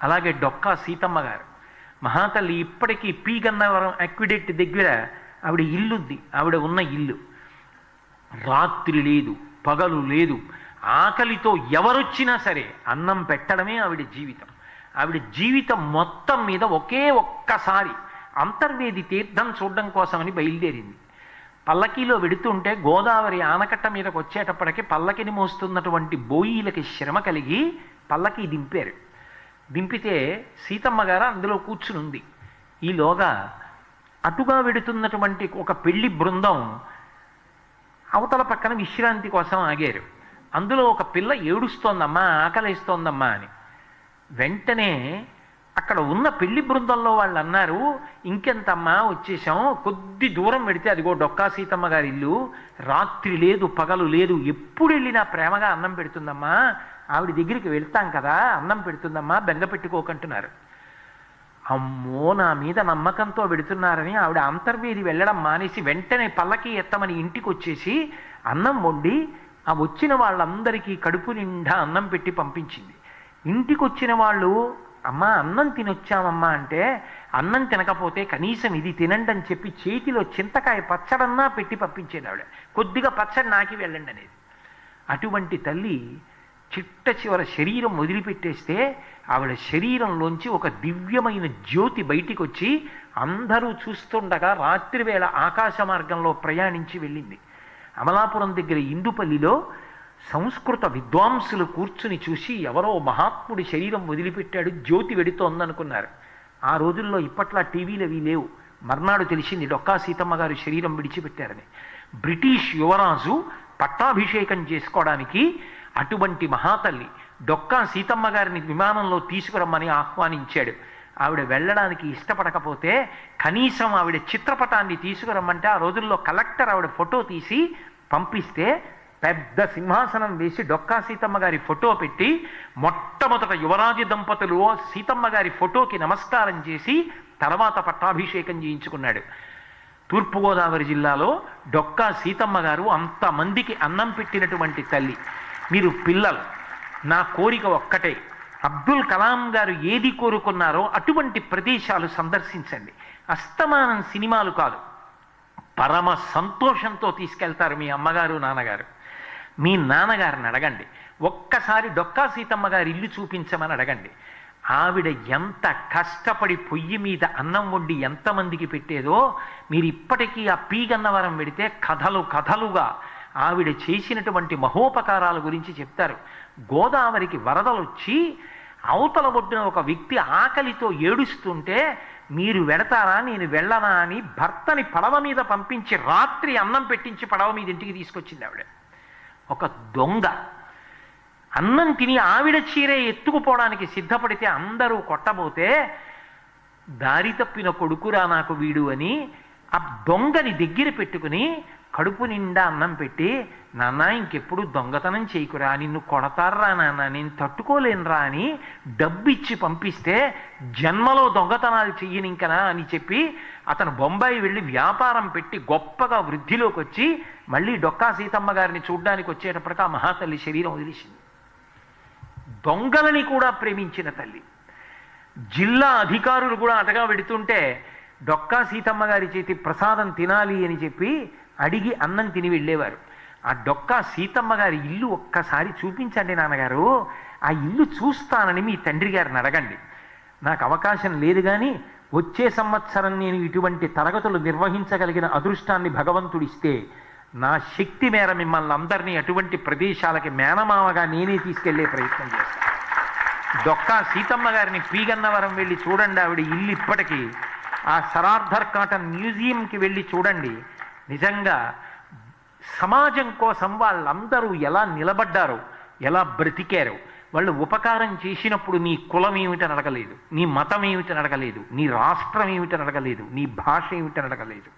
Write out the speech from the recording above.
అలాగే డొక్కా సీతమ్మ గారు మహాతల్లి ఇప్పటికీ పి గన్నవరం అక్విడెక్ట్ దగ్గర ఆవిడ ఇల్లుంది. ఆవిడ ఉన్న ఇల్లు రాత్రి లేదు, పగలు లేదు, ఆకలితో ఎవరొచ్చినా సరే అన్నం పెట్టడమే ఆవిడ జీవితం. ఆవిడ జీవితం మొత్తం మీద ఒకే ఒక్కసారి అంతర్వేది తీర్థం చూడడం కోసమని బయలుదేరింది. పల్లకీలో వెడుతుంటే గోదావరి ఆనకట్ట మీదకి వచ్చేటప్పటికి పల్లకిని మోస్తున్నటువంటి బోయీలకి శ్రమ కలిగి పల్లకి దింపారు. దింపితే సీతమ్మ గారు అందులో కూర్చునుంది. ఈలోగా అటుగా వెడుతున్నటువంటి ఒక పెళ్లి బృందం అవతల పక్కన విశ్రాంతి కోసం ఆగారు. అందులో ఒక పిల్ల ఏడుస్తోందమ్మా, ఆకలిస్తోందమ్మా అని. వెంటనే అక్కడ ఉన్న పెళ్లి బృందంలో వాళ్ళు అన్నారు, ఇంకెంతమ్మా వచ్చేసాం, కొద్ది దూరం పెడితే అదిగో డొక్కా సీతమ్మ గారి ఇల్లు, రాత్రి లేదు పగలు లేదు, ఎప్పుడు వెళ్ళినా ప్రేమగా అన్నం పెడుతుందమ్మా, ఆవిడ దగ్గరికి వెళ్తాం కదా, అన్నం పెడుతుందమ్మా, బెంగ పెట్టుకోకంటున్నారు. అమ్మో, నా మీద నమ్మకంతో వెడుతున్నారని ఆవిడ అంతర్వేది వెళ్ళడం మానేసి వెంటనే పల్లకి ఎత్తమని ఇంటికి వచ్చేసి అన్నం వండి ఆ వచ్చిన వాళ్ళందరికీ కడుపు నిండా అన్నం పెట్టి పంపించింది. ఇంటికి వచ్చిన వాళ్ళు అమ్మా అన్నం తినొచ్చామమ్మా అంటే, అన్నం తినకపోతే కనీసం ఇది తినండి అని చెప్పి చేతిలో చింతకాయ పచ్చడన్నా పెట్టి పంపించేది ఆవిడ. కొద్దిగా పచ్చడి నాకి వెళ్ళండి అనేది. అటువంటి తల్లి చిట్ట చివర శరీరం వదిలిపెట్టేస్తే ఆవిడ శరీరంలోంచి ఒక దివ్యమైన జ్యోతి బయటికి వచ్చి అందరూ చూస్తుండగా రాత్రివేళ ఆకాశ మార్గంలో ప్రయాణించి వెళ్ళింది. అమలాపురం దగ్గర ఇందుపల్లిలో సంస్కృత విద్వాంసులు కూర్చుని చూసి ఎవరో మహాత్ముడి శరీరం వదిలిపెట్టాడు, జ్యోతి వెడుతోందనుకున్నారు. ఆ రోజుల్లో ఇప్పట్లా టీవీలు అవి లేవు. మర్నాడు తెలిసింది డొక్కా సీతమ్మ గారు శరీరం విడిచిపెట్టారని. బ్రిటిష్ యువరాజు పట్టాభిషేకం చేసుకోవడానికి అటువంటి మహాతల్లి డొక్కా సీతమ్మ గారిని విమానంలో తీసుకురమ్మని ఆహ్వానించాడు. ఆవిడ వెళ్ళడానికి ఇష్టపడకపోతే కనీసం ఆవిడ చిత్రపటాన్ని తీసుకురమ్మంటే ఆ రోజుల్లో కలెక్టర్ ఆవిడ ఫోటో తీసి పంపిస్తే పెద్ద సింహాసనం వేసి డొక్కా సీతమ్మ గారి ఫోటో పెట్టి మొట్టమొదట యువరాజు దంపతులు సీతమ్మ గారి ఫోటోకి నమస్కారం చేసి తర్వాత పట్టాభిషేకం చేయించుకున్నాడు. తూర్పుగోదావరి జిల్లాలో డొక్కా సీతమ్మ గారు అంతమందికి అన్నం పెట్టినటువంటి తల్లి. మీరు పిల్లలు, నా కోరిక ఒక్కటే, అబ్దుల్ కలాం గారు ఏది కోరుకున్నారో అటువంటి ప్రదేశాలు సందర్శించండి. అస్తమానం సినిమాలు కాదు, పరమ సంతోషంతో తీసుకెళ్తారు మీ అమ్మగారు నాన్నగారు. మీ నాన్నగారిని అడగండి, ఒక్కసారి డొక్కా సీతమ్మ గారి ఇల్లు చూపించమని అడగండి. ఆవిడ ఎంత కష్టపడి పొయ్యి మీద అన్నం వండి ఎంతమందికి పెట్టేదో మీరు ఇప్పటికీ ఆ పి గన్నవరం వెడితే కథలు కథలుగా ఆవిడ చేసినటువంటి మహోపకారాల గురించి చెప్తారు. గోదావరికి వరదలు వచ్చి అవతల ఒడ్డున ఒక వ్యక్తి ఆకలితో ఏడుస్తుంటే మీరు వెడతారా నేను వెళ్ళనా అని భర్తని పడవ మీద పంపించి రాత్రి అన్నం పెట్టించి పడవ మీద ఇంటికి తీసుకొచ్చింది ఆవిడ. ఒక దొంగ అన్నం తిని ఆవిడ చీరే ఎత్తుకుపోవడానికి సిద్ధపడితే అందరూ కొట్టబోతే దారి తప్పిన కొడుకురా నాకు వీడు అని ఆ దొంగని దగ్గర పెట్టుకుని కడుపు నిండా అన్నం పెట్టి, నాన్న ఇంకెప్పుడు దొంగతనం చేయకురా, నిన్ను కొడతారా నాన్న, నేను తట్టుకోలేనురా అని డబ్బిచ్చి పంపిస్తే జన్మలో దొంగతనాలు చెయ్యనింకనా అని చెప్పి అతను బొంబాయి వెళ్ళి వ్యాపారం పెట్టి గొప్పగా వృద్ధిలోకి వచ్చి మళ్ళీ డొక్కా సీతమ్మ గారిని చూడ్డానికి వచ్చేటప్పటికి ఆ మహాతల్లి శరీరం వదిలేసింది. దొంగలని కూడా ప్రేమించిన తల్లి. జిల్లా అధికారులు కూడా అటగా వెడుతుంటే డొక్కా సీతమ్మ గారి చేతి ప్రసాదం తినాలి అని చెప్పి అడిగి అన్నం తిని వెళ్ళేవారు. ఆ డొక్కా సీతమ్మ గారి ఇల్లు ఒక్కసారి చూపించండి నాన్నగారు, ఆ ఇల్లు చూస్తానని మీ తండ్రి గారిని అడగండి. నాకు అవకాశం లేదు కానీ వచ్చే సంవత్సరం నేను ఇటువంటి తరగతులు నిర్వహించగలిగిన అదృష్టాన్ని భగవంతుడిస్తే నా శక్తి మేర మిమ్మల్ని అందరినీ అటువంటి ప్రదేశాలకి మేనమామగా నేనే తీసుకెళ్లే ప్రయత్నం చేస్తాను. డొక్కా సీతమ్మ గారిని పి గన్నవరం వెళ్ళి చూడండి, ఆవిడ ఇల్లు ఇప్పటికీ. ఆ సరార్థర్ కాటన్ మ్యూజియంకి వెళ్ళి చూడండి. నిజంగా సమాజం కోసం వాళ్ళందరూ ఎలా నిలబడ్డారో, ఎలా బ్రతికారో. వాళ్ళు ఉపకారం చేసినప్పుడు నీ కులం ఏమిటని అడగలేదు, నీ మతం ఏమిటని అడగలేదు, నీ రాష్ట్రం ఏమిటని అడగలేదు, నీ భాష ఏమిటని అడగలేదు.